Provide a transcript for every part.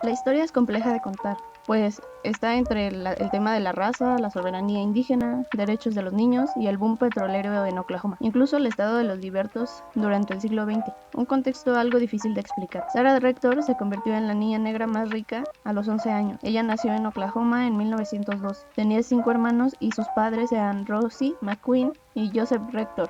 La historia es compleja de contar, pues está entre el tema de la raza, la soberanía indígena, derechos de los niños y el boom petrolero en Oklahoma, incluso el estado de los libertos durante el siglo XX, un contexto algo difícil de explicar. Sarah Rector se convirtió en la niña negra más rica a los 11 años. Ella nació en Oklahoma en 1902. Tenía 5 hermanos y sus padres eran Rosie McQueen y Joseph Rector.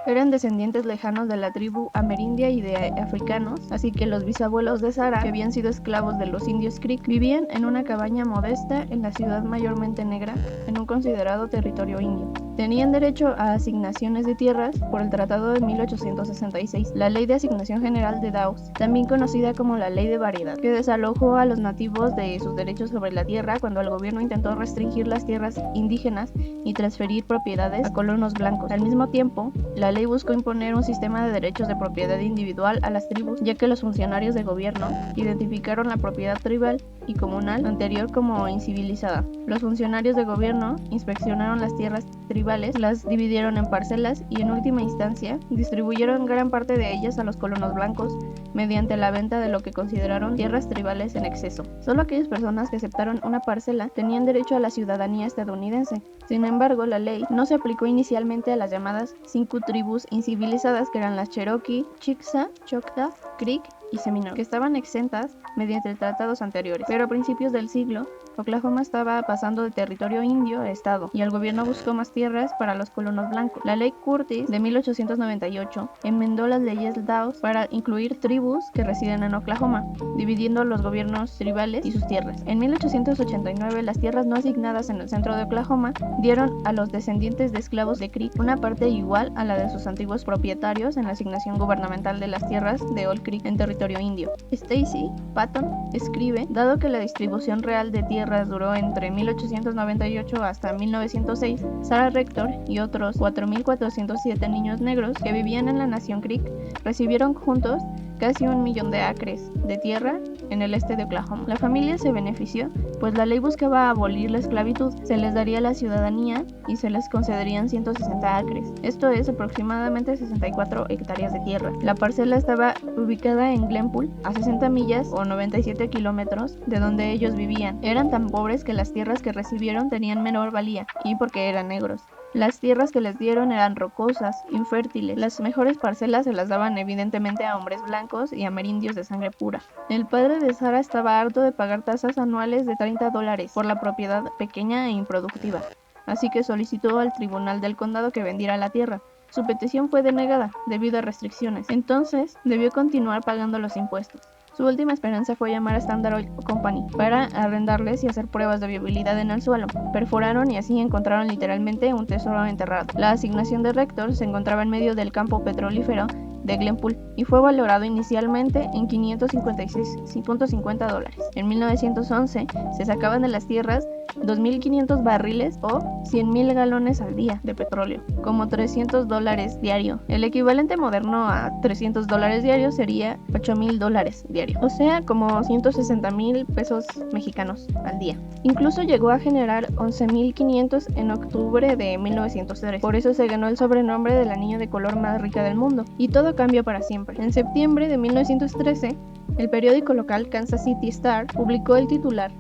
Eran descendientes lejanos de la tribu amerindia y de africanos, así que los bisabuelos de Sarah, que habían sido esclavos de los indios Creek, vivían en una cabaña modesta en la ciudad mayormente negra, en un considerado territorio indio. Tenían derecho a asignaciones de tierras por el Tratado de 1866, la Ley de Asignación General de Dawes, también conocida como la Ley de Variedad, que desalojó a los nativos de sus derechos sobre la tierra cuando el gobierno intentó restringir las tierras indígenas y transferir propiedades a colonos blancos. Al mismo tiempo, la ley buscó imponer un sistema de derechos de propiedad individual a las tribus, ya que los funcionarios de gobierno identificaron la propiedad tribal y comunal anterior como incivilizada. Los funcionarios de gobierno inspeccionaron las tierras tribales, las dividieron en parcelas y en última instancia distribuyeron gran parte de ellas a los colonos blancos mediante la venta de lo que consideraron tierras tribales en exceso. Solo aquellas personas que aceptaron una parcela tenían derecho a la ciudadanía estadounidense. Sin embargo, la ley no se aplicó inicialmente a las llamadas 5 tribus incivilizadas, que eran las Cherokee, Chickasaw, Choctaw, Creek y Seminole, que estaban exentas mediante tratados anteriores. Pero a principios del siglo, Oklahoma estaba pasando de territorio indio a estado, y el gobierno buscó más tierras para los colonos blancos. La ley Curtis de 1898 enmendó las leyes Dawes para incluir tribus que residen en Oklahoma, dividiendo los gobiernos tribales y sus tierras. En 1889, las tierras no asignadas en el centro de Oklahoma dieron a los descendientes de esclavos de Creek una parte igual a la de sus antiguos propietarios en la asignación gubernamental de las tierras de Old Creek en territorio indio. Stacy Patton escribe: dado que la distribución real de tierras duró entre 1898 hasta 1906, Sarah Rector y otros 4.407 niños negros que vivían en la nación Creek recibieron juntos casi 1 millón de acres de tierra en el este de Oklahoma. La familia se benefició, pues la ley buscaba abolir la esclavitud, se les daría la ciudadanía y se les concederían 160 acres, esto es aproximadamente 64 hectáreas de tierra. La parcela estaba ubicada en Glenpool, a 60 millas o 97 kilómetros de donde ellos vivían. Eran tan pobres que las tierras que recibieron tenían menor valía, y porque eran negros. Las tierras que les dieron eran rocosas, infértiles. Las mejores parcelas se las daban evidentemente a hombres blancos y amerindios de sangre pura. El padre de Sarah estaba harto de pagar tasas anuales de $30 por la propiedad pequeña e improductiva, así que solicitó al tribunal del condado que vendiera la tierra. Su petición fue denegada debido a restricciones. Entonces debió continuar pagando los impuestos. Su última esperanza fue llamar a Standard Oil Company para arrendarles y hacer pruebas de viabilidad en el suelo. Perforaron y así encontraron literalmente un tesoro enterrado. La asignación de Rector se encontraba en medio del campo petrolífero de Glenpool y fue valorado inicialmente en $556.50. En 1911 se sacaban de las tierras 2.500 barriles o 100.000 galones al día de petróleo, como $300 diario. El equivalente moderno a $300 diarios sería $8.000 diario, o sea, como 160,000 pesos mexicanos al día. Incluso llegó a generar 11.500 en octubre de 1903, por eso se ganó el sobrenombre de la niña de color más rica del mundo. Y todo cambió para siempre. En septiembre de 1913, el periódico local Kansas City Star publicó el titular: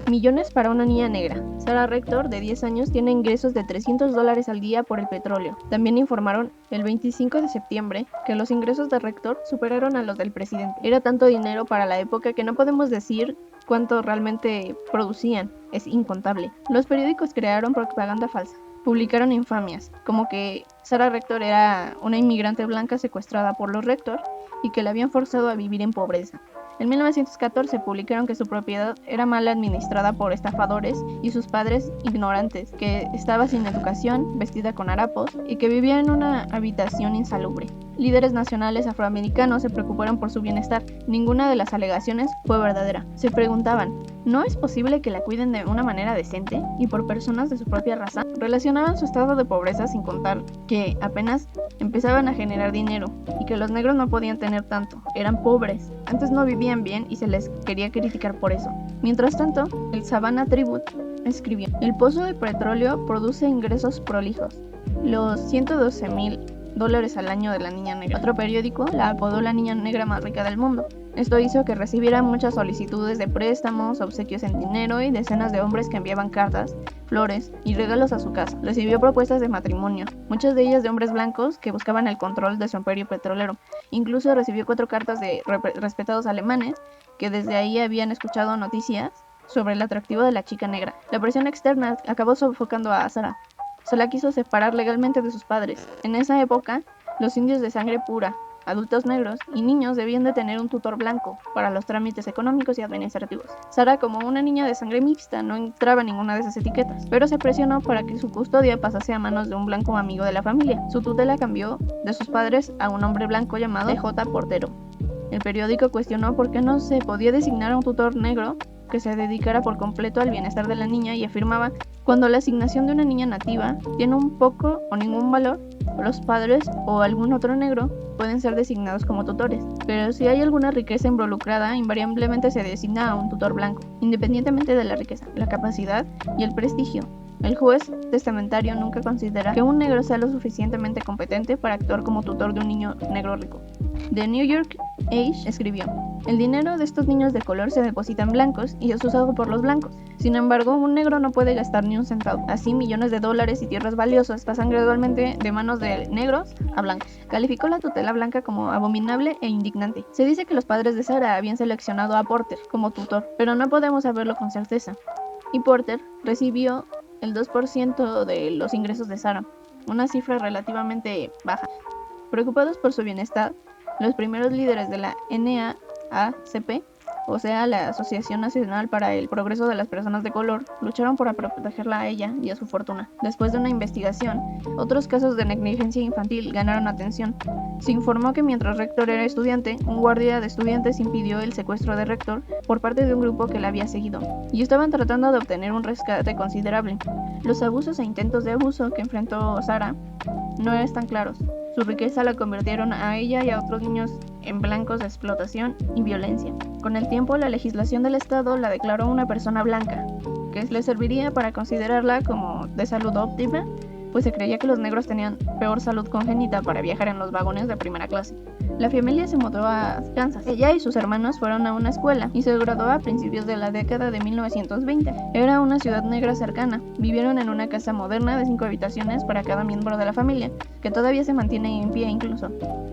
millones para una niña negra. Sarah Rector, de 10 años, tiene ingresos de $300 al día por el petróleo. También informaron el 25 de septiembre que los ingresos de Rector superaron a los del presidente. Era tanto dinero para la época que no podemos decir cuánto realmente producían. Es incontable. Los periódicos crearon propaganda falsa. Publicaron infamias, como que Sarah Rector era una inmigrante blanca secuestrada por los Rector y que la habían forzado a vivir en pobreza. En 1914 publicaron que su propiedad era mal administrada por estafadores y sus padres ignorantes, que estaba sin educación, vestida con harapos y que vivía en una habitación insalubre. Líderes nacionales afroamericanos se preocuparon por su bienestar. Ninguna de las alegaciones fue verdadera. Se preguntaban: ¿no es posible que la cuiden de una manera decente y por personas de su propia raza? Relacionaban su estado de pobreza, sin contar que apenas empezaban a generar dinero y que los negros no podían tener tanto. Eran pobres, antes no vivían bien y se les quería criticar por eso. Mientras tanto, el Savannah Tribune escribió: el pozo de petróleo produce ingresos prolijos. Los $112,000 al año de la niña negra. Otro periódico la apodó la niña negra más rica del mundo. Esto hizo que recibiera muchas solicitudes de préstamos, obsequios en dinero y decenas de hombres que enviaban cartas, flores y regalos a su casa. Recibió propuestas de matrimonio, muchas de ellas de hombres blancos que buscaban el control de su imperio petrolero. Incluso recibió 4 cartas de respetados alemanes que desde ahí habían escuchado noticias sobre el atractivo de la chica negra. La presión externa acabó sofocando a Sarah. Se la quiso separar legalmente de sus padres. En esa época, los indios de sangre pura, adultos negros y niños debían de tener un tutor blanco para los trámites económicos y administrativos. Sarah, como una niña de sangre mixta, no entraba en ninguna de esas etiquetas, pero se presionó para que su custodia pasase a manos de un blanco amigo de la familia. Su tutela cambió de sus padres a un hombre blanco llamado J. Portero. El periódico cuestionó por qué no se podía designar a un tutor negro que se dedicara por completo al bienestar de la niña y afirmaba: cuando la asignación de una niña nativa tiene un poco o ningún valor, los padres o algún otro negro pueden ser designados como tutores, pero si hay alguna riqueza involucrada, invariablemente se designa a un tutor blanco, independientemente de la riqueza, la capacidad y el prestigio. El juez testamentario nunca considera que un negro sea lo suficientemente competente para actuar como tutor de un niño negro rico. The New York Age escribió: el dinero de estos niños de color se deposita en blancos y es usado por los blancos. Sin embargo, un negro no puede gastar ni un centavo. Así, millones de dólares y tierras valiosas pasan gradualmente de manos de negros a blancos. Calificó la tutela blanca como abominable e indignante. Se dice que los padres de Sarah habían seleccionado a Porter como tutor, pero no podemos saberlo con certeza. Y Porter recibió el 2% de los ingresos de Sarah, una cifra relativamente baja. Preocupados por su bienestar, los primeros líderes de la NAACP, o sea, la Asociación Nacional para el Progreso de las Personas de Color, lucharon por protegerla a ella y a su fortuna. Después de una investigación, otros casos de negligencia infantil ganaron atención. Se informó que mientras Rector era estudiante, un guardia de estudiantes impidió el secuestro de Rector por parte de un grupo que la había seguido, y estaban tratando de obtener un rescate considerable. Los abusos e intentos de abuso que enfrentó Sarah no están claros. Su riqueza la convirtieron a ella y a otros niños en blancos de explotación y violencia. Con el tiempo, la legislación del estado la declaró una persona blanca, que le serviría para considerarla como de salud óptima, pues se creía que los negros tenían peor salud congénita para viajar en los vagones de primera clase. La familia se mudó a Kansas. Ella y sus hermanos fueron a una escuela y se graduó a principios de la década de 1920. Era una ciudad negra cercana. Vivieron en una casa moderna de 5 habitaciones para cada miembro de la familia, que todavía se mantiene en pie incluso.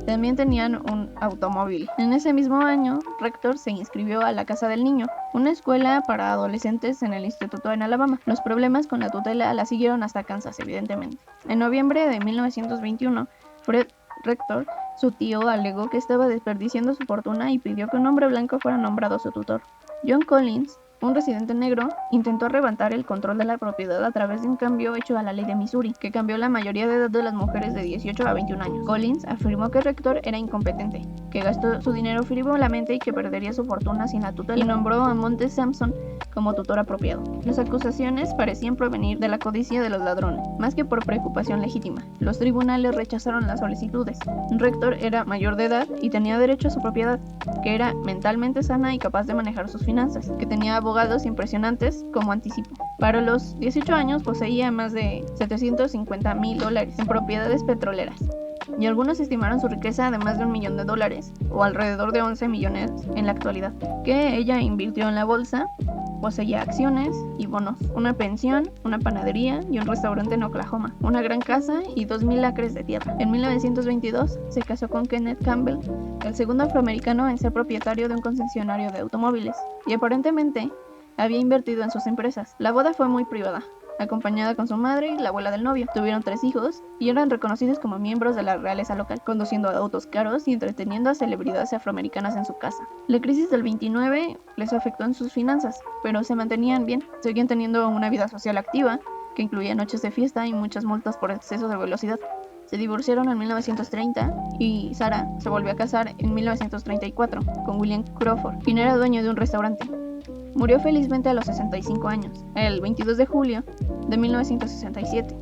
También tenían un automóvil. En ese mismo año, Rector se inscribió a la Casa del Niño, una escuela para adolescentes en el instituto en Alabama. Los problemas con la tutela la siguieron hasta Kansas, evidentemente. En noviembre de 1921, Fred Rector, su tío, alegó que estaba desperdiciando su fortuna y pidió que un hombre blanco fuera nombrado su tutor. John Collins, un residente negro, intentó arrebatar el control de la propiedad a través de un cambio hecho a la ley de Missouri, que cambió la mayoría de edad de las mujeres de 18 a 21 años. Collins afirmó que Rector era incompetente, que gastó su dinero frívolamente y que perdería su fortuna sin la tutela, y nombró a Monte Sampson como tutor apropiado. Las acusaciones parecían provenir de la codicia de los ladrones, más que por preocupación legítima. Los tribunales rechazaron las solicitudes. Rector era mayor de edad y tenía derecho a su propiedad, que era mentalmente sana y capaz de manejar sus finanzas, que tenía abogados impresionantes como anticipo. Para los 18 años poseía más de $750,000 en propiedades petroleras, y algunos estimaron su riqueza de más de $1 millón, o alrededor de 11 millones en la actualidad, que ella invirtió en la bolsa. Poseía acciones y bonos, una pensión, una panadería y un restaurante en Oklahoma, una gran casa y 2,000 acres de tierra. En 1922 se casó con Kenneth Campbell, el segundo afroamericano en ser propietario de un concesionario de automóviles, y aparentemente había invertido en sus empresas. La boda fue muy privada, acompañada con su madre y la abuela del novio. Tuvieron 3 hijos y eran reconocidos como miembros de la realeza local, conduciendo autos caros y entreteniendo a celebridades afroamericanas en su casa. La crisis del 29 les afectó en sus finanzas, pero se mantenían bien. Seguían teniendo una vida social activa, que incluía noches de fiesta y muchas multas por exceso de velocidad. Se divorciaron en 1930 y Sarah se volvió a casar en 1934 con William Crawford, quien era dueño de un restaurante. Murió felizmente a los 65 años, el 22 de julio de 1967.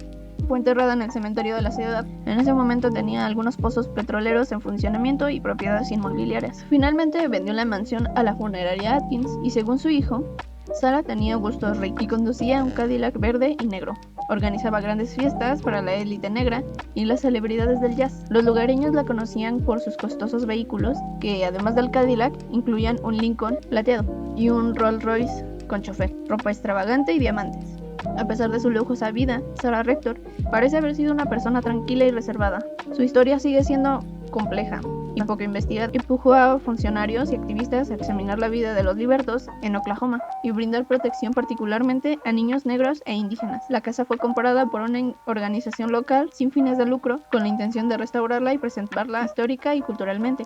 Fue enterrada en el cementerio de la ciudad. En ese momento tenía algunos pozos petroleros en funcionamiento y propiedades inmobiliarias. Finalmente vendió la mansión a la funeraria Atkins y, según su hijo, Sarah tenía gustos ricos y conducía un Cadillac verde y negro. Organizaba grandes fiestas para la élite negra y las celebridades del jazz. Los lugareños la conocían por sus costosos vehículos, que además del Cadillac, incluían un Lincoln plateado y un Rolls Royce con chofer, ropa extravagante y diamantes. A pesar de su lujosa vida, Sarah Rector parece haber sido una persona tranquila y reservada. Su historia sigue siendo compleja y poco investigada. Empujó a funcionarios y activistas a examinar la vida de los libertos en Oklahoma y brindar protección particularmente a niños negros e indígenas. La casa fue comprada por una organización local sin fines de lucro con la intención de restaurarla y preservarla histórica y culturalmente.